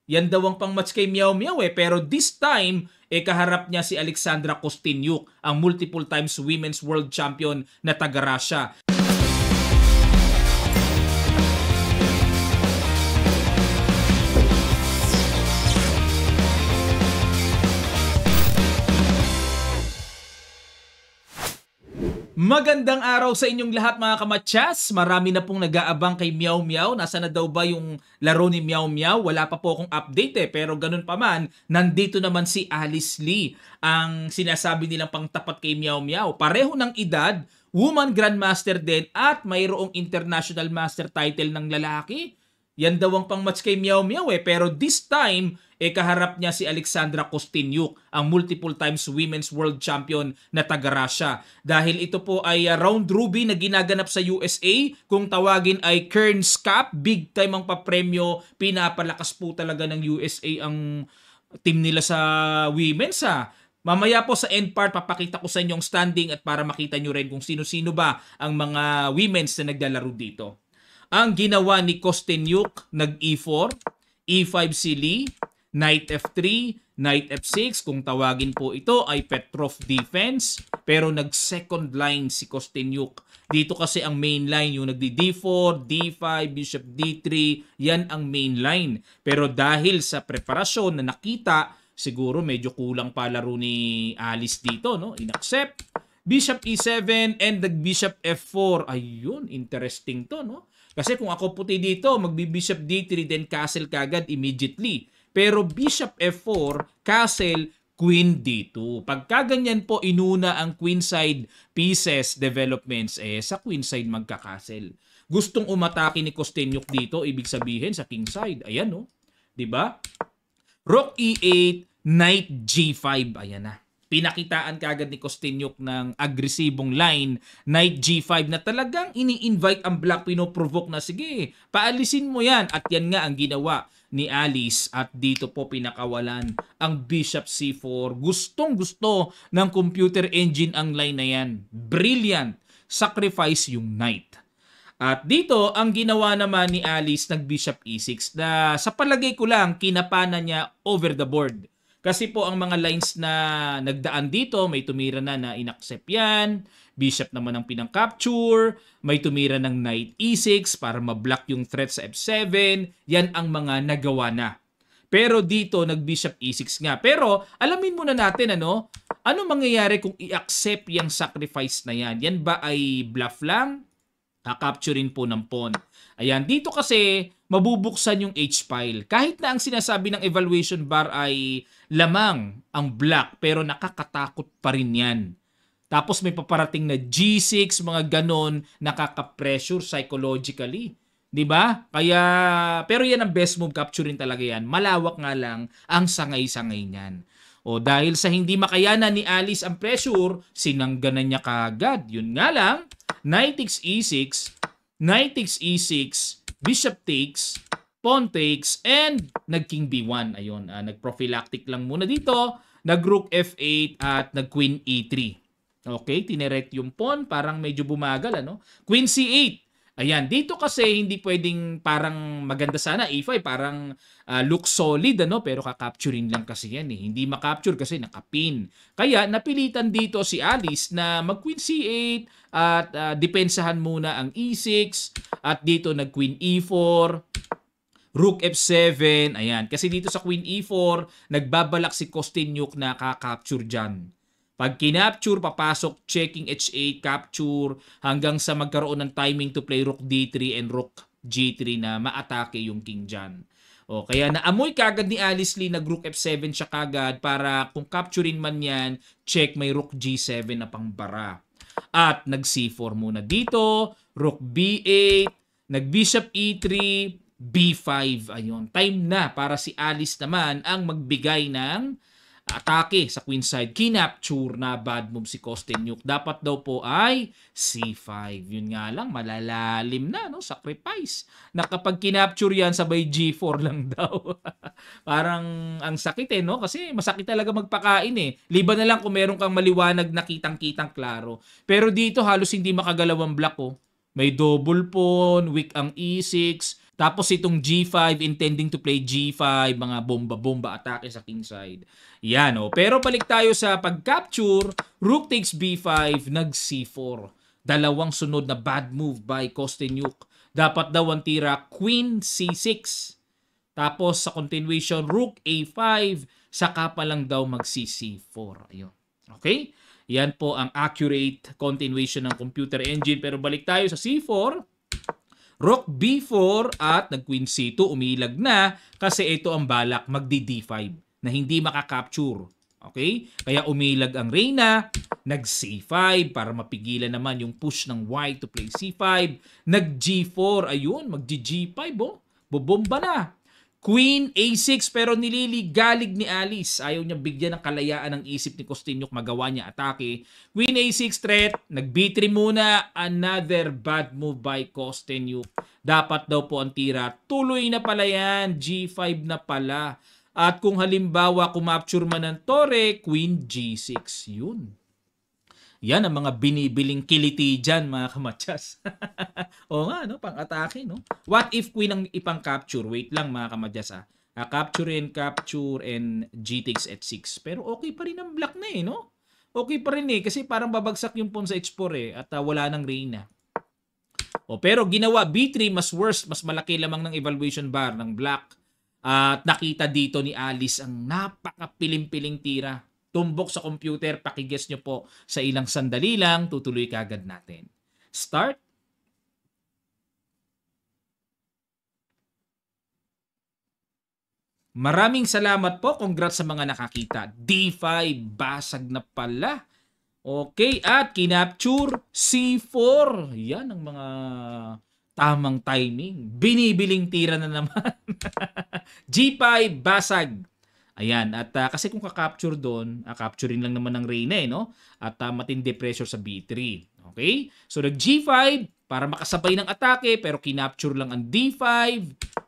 Yan daw ang pang-match kay Miao Miao pero this time, kaharap niya si Alexandra Kostyniuk, ang multiple times Women's World Champion na taga-Russia. Magandang araw sa inyong lahat mga kamatsas. Marami na pong nag-aabang kay Miao Miao. Nasa na daw ba yung laro ni Miao Miao? Wala pa po akong update pero ganun pa man, nandito naman si Alice Lee. Ang sinasabi nilang pangtapat kay Miao Miao. Pareho ng edad, woman grandmaster din at mayroong international master title ng lalaki. Yan daw ang pang-match kay Miao Miao pero this time, kaharap niya si Alexandra Kostyniuk, ang multiple times Women's World Champion na taga-Russia. Dahil ito po ay round robin na ginaganap sa USA, kung tawagin ay Kearns Cup, big time ang papremyo, pinapalakas po talaga ng USA ang team nila sa women's Mamaya po sa end part, papakita ko sa inyo ang standing at para makita nyo rin kung sino-sino ba ang mga women's na naglalaro dito. Ang ginawa ni Kostyniuk, nag-E4, E5 si Lee, Knight F3, Knight F6, kung tawagin po ito ay Petrov defense, pero nag-second line si Kostyniuk. Dito kasi ang main line, yung nagdi-D4, D5, Bishop D3, yan ang main line. Pero dahil sa preparasyon na nakita, siguro medyo kulang pa laro ni Alice dito, no? In-accept, Bishop E7 and nag-Bishop F4. Ayun, interesting to, no? Kasi kung ako puti dito, magbi-Bishop D3, then Castle kagad immediately. Pero Bishop F4, Castle, Queen D2. Pagka ganyan po inuna ang queenside pieces developments, sa queenside magka-castle. Gustong umatake ni Kostyniuk dito, ibig sabihin sa kingside. Ayan, no? 'Di ba? Rook E8, Knight G5. Ayan na. Pinakitaan kagad ni Kostyniuk ng agresibong line, Knight G5 na talagang ini-invite ang black, pinoprovoke na, sige, paalisin mo yan. At yan nga ang ginawa ni Alice at dito po pinakawalan ang Bishop C4. Gustong-gusto ng computer engine ang line na yan. Brilliant. Sacrifice yung Knight. At dito, ang ginawa naman ni Alice ng Bishop E6 na sa palagay ko lang, kinapana niya over the board. Kasi po ang mga lines na nagdaan dito, may tumira na in-accept yan, Bishop naman ang pinang-capture, may tumira ng Knight E6 para ma-block yung threat sa F7, yan ang mga nagawa na. Pero dito, nag-Bishop E6 nga. Pero alamin muna natin, ano mangyayari kung i-accept yung sacrifice na yan? Yan ba ay bluff lang? Capturein po ng pawn. Ayan, dito kasi mabubuksan yung H-file. Kahit na ang sinasabi ng evaluation bar ay lamang ang black, pero nakakatakot pa rin yan. Tapos may paparating na G6, mga ganon, nakaka-pressure psychologically. 'Di ba? Kaya, pero yan ang best move, capturein talaga yan. Malawak nga lang ang sangay-sangay niyan. O dahil sa hindi makayanan ni Alice ang pressure, sinangganan niya kagad. Yun nga lang, Knight takes E6, Knight takes E6, Bishop takes, Pawn takes, and nag-King B1. Ayun, nag-prophylactic lang muna dito, nag-Rook F8 at nag-Queen E3. Okay, tineret yung pawn, parang medyo bumagal, ano? Queen C8. Ayan, dito kasi hindi pwedeng parang maganda sana E5, parang look solid, ano? Pero kakapturein lang kasi yan Hindi makapture kasi nakapin. Kaya napilitan dito si Alice na mag-Queen C8 at depensahan muna ang E6 at dito nag-Queen E4, Rook F7, ayan. Kasi dito sa Queen E4, nagbabalak si Kostyniuk na kakapture dyan. Pag kinapture, papasok, checking H8, capture, hanggang sa magkaroon ng timing to play Rook D3 and Rook G3 na maatake yung king dyan. O, kaya naamoy kagad ni Alice Lee, nag-Rook F7 siya kagad para kung capturein man yan, check may Rook G7 na pangbara. At nag-C4 muna dito, Rook B8, nag-Bishop E3, B5. Ayun, time na para si Alice naman ang magbigay ng atake sa queenside. Kinapture na bad move si Kostyniuk. Dapat daw po ay C5. Yun nga lang, malalalim na, no? Sacrifice. Na kapag kinapture yan, sabay G4 lang daw. Parang ang sakit no? Kasi masakit talaga magpakain Liban na lang kung meron kang maliwanag na kitang-kitang klaro. Pero dito halos hindi makagalaw ang black May double pawn, weak ang E6, Tapos itong G5, intending to play G5, mga bomba-bomba atake sa kingside. Yan, oh. Pero balik tayo sa pag-capture, rook takes B5, nag-C4. Dalawang sunod na bad move by Kostenyuk. Dapat daw ang tira, Queen C6. Tapos sa continuation, Rook A5, saka pa lang daw mag-C4. Ayun. Okay? Yan po ang accurate continuation ng computer engine. Pero balik tayo sa C4. Rook B4 at nag-Queen C2, umilag na kasi ito ang balak, magdi-D5 na hindi makakapture. Okay? Kaya umilag ang Reyna, nag-C5 para mapigilan naman yung push ng White to play C5. Nag-G4, ayun, mag-G5, oh. Bobomba na. Queen A6 pero nililigalig ni Alice. Ayaw niya bigyan ng kalayaan ng isip ni Kostenyuk magawa niya atake. Queen A6 threat, nag-B3 muna. Another bad move by Kostenyuk. Dapat daw po ang tira. Tuloy na pala yan. G5 na pala. At kung halimbawa kumapture man ng Torre, Queen G6. Yun. Yan ang mga binibiling kiliti dyan, mga kamadyas. O nga, no? Pang-atake, no? What if queen ang ipang-capture? Wait lang, mga kamadyas, ha? Capture and G takes H6. Pero okay pa rin ang black na, no? Okay pa rin, kasi parang babagsak yung pawn sa H4, at wala nang Reyna. O, pero ginawa B3, mas worse, mas malaki lamang ng evaluation bar ng black. At nakita dito ni Alice ang napaka-piling-piling tira. Tumbok sa computer, pakiguess nyo po sa ilang sandali lang, tutuloy kagad natin. Start. Maraming salamat po. Congrats sa mga nakakita. D5, basag na pala. Okay, at kinapture C4. Yan ang mga tamang timing. Binibiling tira na naman. G5, basag. Ayan, at kasi kung ka-capture doon, capturein lang naman ng Reyna, no? At matindi pressure sa B3. Okay? So, nag-G5 para makasabay ng atake, pero kinapture lang ang D5.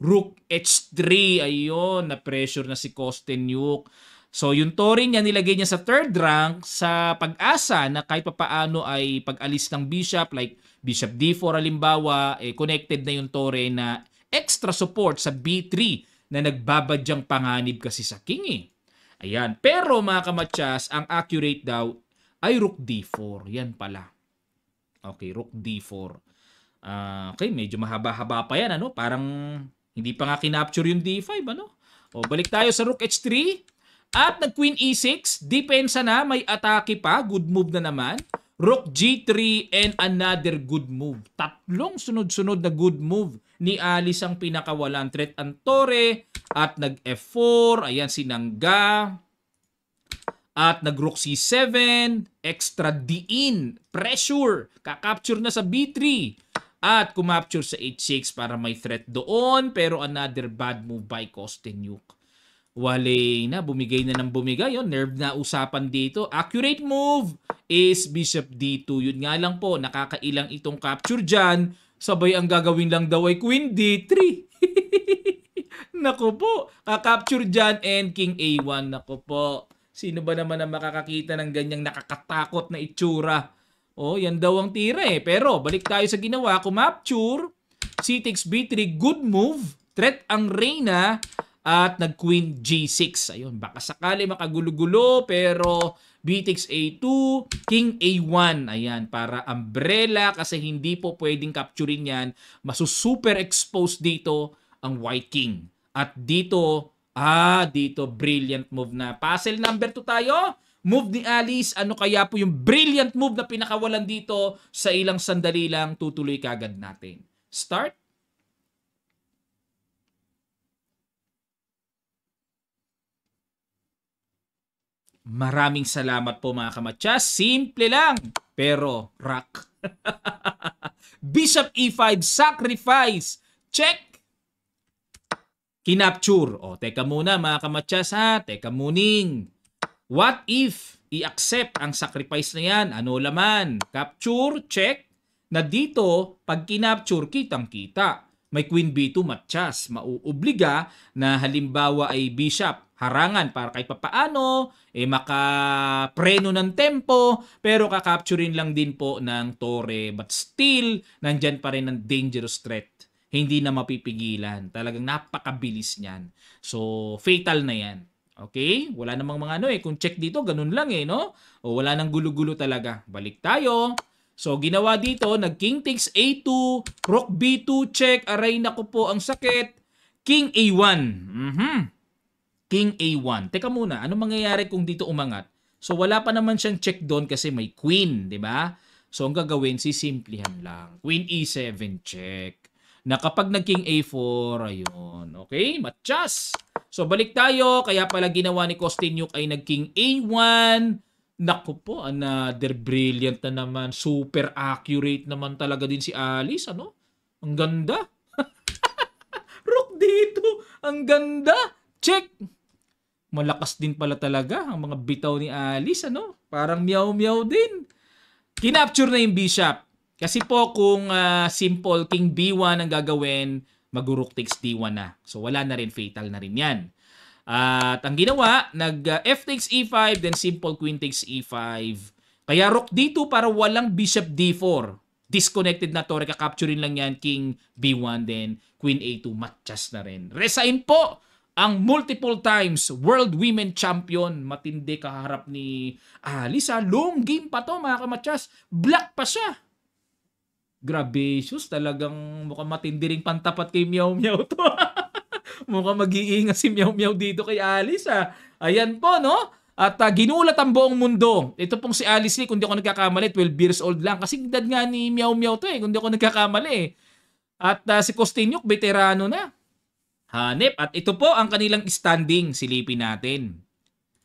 Rook H3, ayun, na-pressure na si Kostenyuk. So, yung Torre niya, nilagay niya sa third rank sa pag-asa na kahit papaano ay pag-alis ng bishop, like bishop D4 halimbawa, connected na yung Torre na extra support sa B3 na nagbabadyang panganib kasi sa king, Ayan. Pero mga kamatyas, ang accurate daw ay Rook D4. Yan pala. Okay, Rook D4. Okay, medyo mahaba-haba pa yan, ano? Parang hindi pa nga kinapture yung D5, ano? O, balik tayo sa Rook H3. At nag-Queen E6. Depensa na, may atake pa. Good move na naman. Rook G3 and another good move. Tatlong sunod-sunod na good move ni Alice ang pinakawalan. Threat ang Torre at nag-F4. Ayan, sinangga. At nag-Rook C7. Extra diin. Pressure. Kakapture na sa B3. At kumapture sa H6 para may threat doon. Pero another bad move by Kostenyuk. Wale na, bumigay na ng bumigay. Yun, nerve na usapan dito. Accurate move is Bishop D2. Yun nga lang po, nakakailang itong capture dyan. Sabay ang gagawin lang daw ay Queen D3. Naku po, kakapture dyan and King A1. Naku po, sino ba naman ang makakakita ng ganyang nakakatakot na itsura? Oh, yan daw ang tira Pero balik tayo sa ginawa, kumapture, C takes B3, good move, threat ang Reyna, at nag-Queen G6. Ayun, baka sakali makagulo-gulo, pero B takes A2, King A1. Ayan, para umbrella kasi hindi po pwedeng capturein yan. Masusuper exposed dito ang White King. At dito, dito, brilliant move na. Puzzle number 2 tayo. Move ni Alice. Ano kaya po yung brilliant move na pinakawalan dito sa ilang sandali lang? Tutuloy kagad natin. Start. Maraming salamat po mga kamatyas. Simple lang, pero rock. Bishop E5, sacrifice. Check. Kinapture. O, teka muna mga kamatyas ha. Teka muning. What if i-accept ang sacrifice na yan? Ano laman? Capture, check. Na dito, pag kinapture, kitang-kita. May Queen B2 matyas. Mauobliga na halimbawa ay Bishop. Harangan para kahit papaano, makapreno ng tempo, pero kakapturin lang din po ng Torre. But still, nandyan pa rin ang dangerous threat hindi na mapipigilan. Talagang napakabilis niyan. So, fatal na yan. Okay? Wala namang mga kung check dito, ganun lang no? O wala nang gulo-gulo talaga. Balik tayo. So, ginawa dito, nag-king takes A2, rook B2, check, aray nako po, ang sakit. King A1. King A1. Teka muna, ano mangyayari kung dito umangat? So, wala pa naman siyang check doon kasi may queen, di ba? So, ang gagawin, sisimplihan lang. Queen E7, check. Na kapag nag-king A4, ayun. Okay, matchas. So, balik tayo. Kaya pala ginawa ni Kostyuk ay nag-king A1. Naku po, another brilliant na naman. Super accurate naman talaga din si Alice, ano? Ang ganda. Rook dito. Ang ganda. Check. Malakas din pala talaga ang mga bitaw ni Alice, ano? Parang meow-meow din. Kinapture na yung bishop. Kasi po kung simple king B1 ang gagawin, mag-rook takes D1 na. So wala na rin, fatal na rin yan. At ang ginawa, F takes E5, then simple queen takes E5. Kaya rook D2 para walang bishop D4. Disconnected na to, recapturein lang yan, king B1, then queen A2, matchas na rin. Resign po ang multiple times world women champion. Matindi kaharap ni Alice. Long game pa to mga kamatchas. Black pa siya. Gracious, talagang mukhang matindi ring pantapat kay Meow Meow to. Mukhang mag-iingat si Meow Meow dito kay Alice. Ayan po, no? At ginulat ang buong mundo. Ito pong si Alice Lee, kung di ako nagkakamali, 12 years old lang. Kasi edad nga ni Meow Meow to kung di ako nagkakamali. At si Kostyuk, veterano na. Hanep. At ito po ang kanilang standing, silipin natin.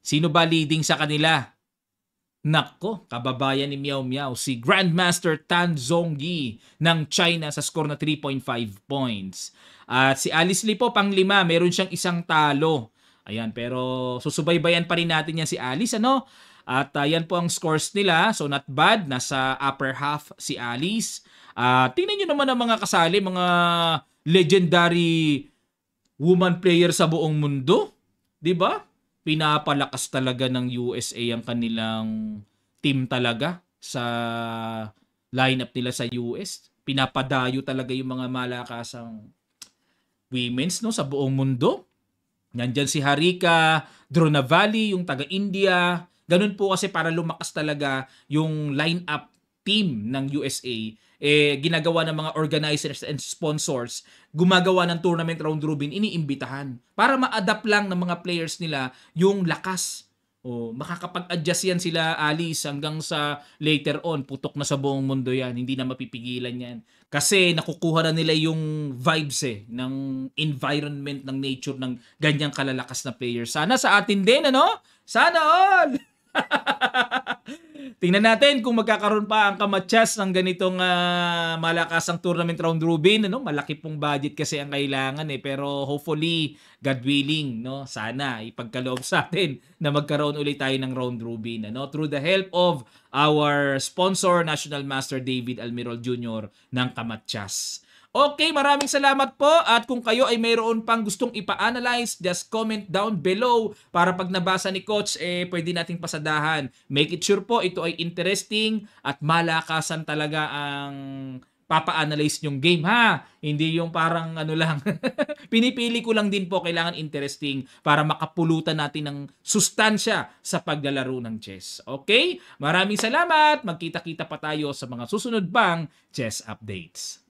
Sino ba leading sa kanila? Nako, kababayan ni Meow Meow, si Grandmaster Tan Zhongyi ng China sa score na 3.5 points. At si Alice Lee po, pang-5, meron siyang isang talo. Ayan, pero susubaybayan pa rin natin yan si Alice, ano? At yan po ang scores nila. So not bad, nasa upper half si Alice. Tingnan nyo naman ang mga kasali, mga legendary woman player sa buong mundo. 'Di ba? Pinapalakas talaga ng USA ang kanilang team talaga sa lineup nila sa US. Pinapadayo talaga yung mga malakasang women's sa buong mundo. Nandyan si Harika Dronavali, yung taga-India. Ganun po kasi para lumakas talaga yung lineup team ng USA. Ginagawa ng mga organizers and sponsors, gumagawa ng tournament round robin, iniimbitahan para ma-adapt lang ng mga players nila yung lakas. Makakapag-adjust yan sila, Alice, hanggang sa later on, putok na sa buong mundo yan. Hindi na mapipigilan yan. Kasi nakukuha na nila yung vibes ng environment, ng nature, ng ganyang kalalakas na players. Sana sa atin din, ano? Sana all! Tingnan natin kung magkakaroon pa ang kamatchas ng ganitong malakasang tournament round robin. Malaki pong budget kasi ang kailangan pero hopefully, God willing, sana ipagkaloob sa atin na magkaroon ulit tayo ng round robin. Through the help of our sponsor, National Master David Almirol Jr. ng Kamatchas. Okay, maraming salamat po. At kung kayo ay mayroon pang gustong ipa-analyze, just comment down below para pag nabasa ni Coach, pwede nating pasadahan. Make it sure po ito ay interesting at malakasan talaga ang papa-analyze yung game, ha? Hindi yung parang lang. Pinipili ko lang din po, kailangan interesting para makapulutan natin ng sustansya sa paglalaro ng chess. Okay? Maraming salamat. Magkita-kita pa tayo sa mga susunod pang chess updates.